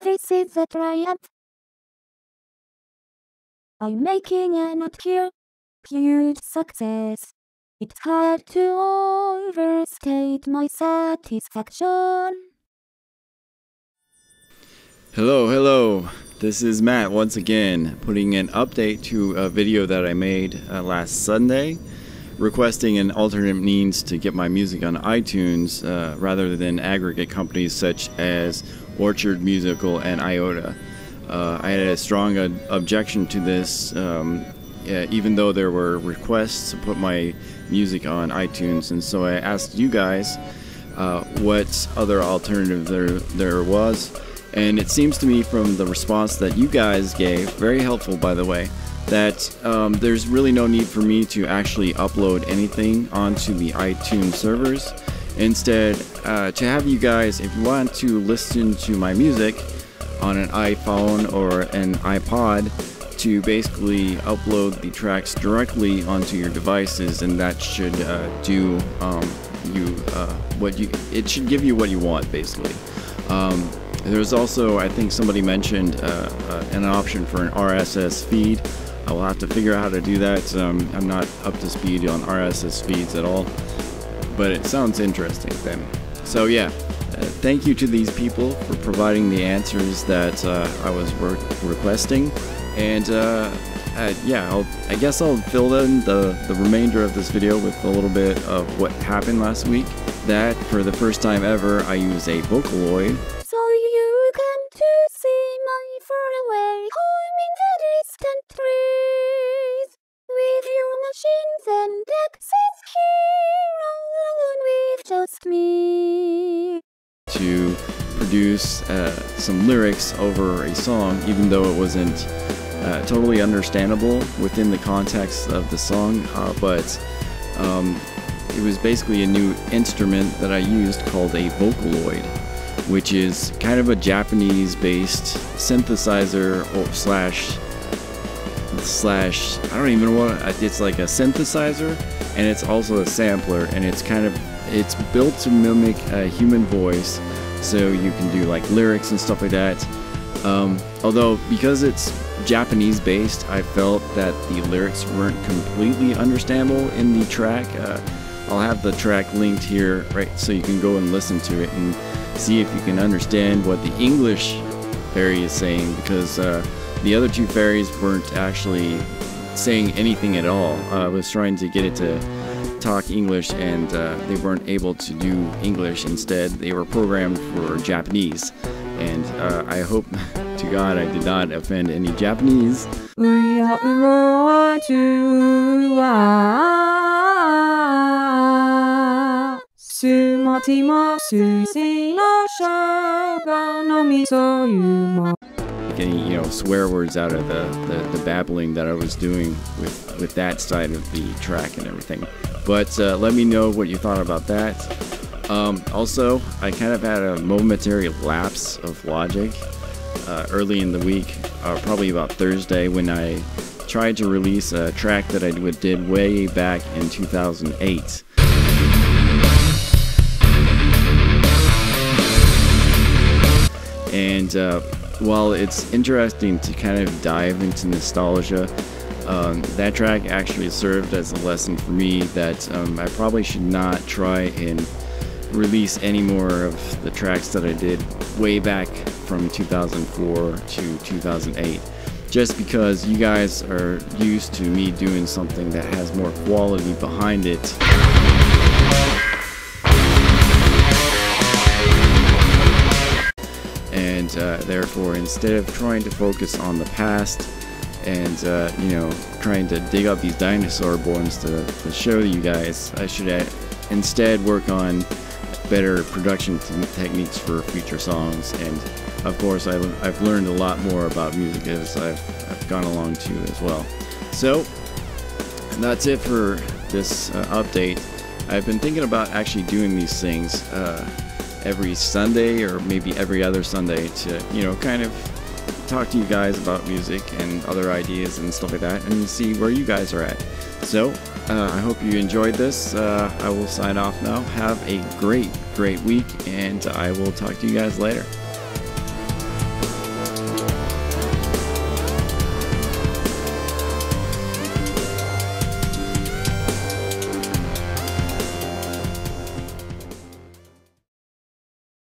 This is a triumph. I'm making an huge success. It's hard to overstate my satisfaction. Hello. This is Matt once again, putting an update to a video that I made last Sunday, requesting an alternate means to get my music on iTunes rather than aggregate companies such as Orchard Musical and Iota. I had a strong objection to this, even though there were requests to put my music on iTunes, and so I asked you guys what other alternative there was. And it seems to me from the response that you guys gave, very helpful by the way, that there's really no need for me to actually upload anything onto the iTunes servers. Instead, to have you guys, if you want to listen to my music on an iPhone or an iPod, to basically upload the tracks directly onto your devices, and that should it should give you what you want basically. There's also, I think somebody mentioned an option for an RSS feed. I will have to figure out how to do that. I'm not up to speed on RSS feeds at all, but it sounds interesting then. So yeah, thank you to these people for providing the answers that I was requesting. And yeah, I guess I'll fill in the remainder of this video with a little bit of what happened last week. That, for the first time ever, I use a Vocaloid. So you come to see my faraway home in the distant trees, with your machines and axes here alone with just me. To produce some lyrics over a song, even though it wasn't totally understandable within the context of the song, but it was basically a new instrument that I used called a Vocaloid, which is kind of a Japanese-based synthesizer slash I don't even know what it's like, a synthesizer, and it's also a sampler, and it's built to mimic a human voice, so you can do like lyrics and stuff like that. Although because it's Japanese based, I felt that the lyrics weren't completely understandable in the track. I'll have the track linked here, right, so you can go and listen to it and see if you can understand what the English fairy is saying, because the other two fairies weren't actually saying anything at all. I was trying to get it to talk English, and they weren't able to do English. Instead, they were programmed for Japanese, and I hope to God I did not offend any Japanese. Any swear words out of the babbling that I was doing with that side of the track and everything. But let me know what you thought about that. Also, I kind of had a momentary lapse of logic early in the week, probably about Thursday, when I tried to release a track that I did way back in 2008. And while it's interesting to kind of dive into nostalgia, that track actually served as a lesson for me that I probably should not try and release any more of the tracks that I did way back from 2004 to 2008, just because you guys are used to me doing something that has more quality behind it. And therefore, instead of trying to focus on the past and trying to dig up these dinosaur bones to show you guys, I should instead work on better production techniques for future songs. And of course, I've learned a lot more about music as I've gone along too as well. So that's it for this update. I've been thinking about actually doing these things every Sunday, or maybe every other Sunday, to kind of talk to you guys about music and other ideas and stuff like that, and see where you guys are at. So I hope you enjoyed this. I will sign off now. Have a great week, and I will talk to you guys later.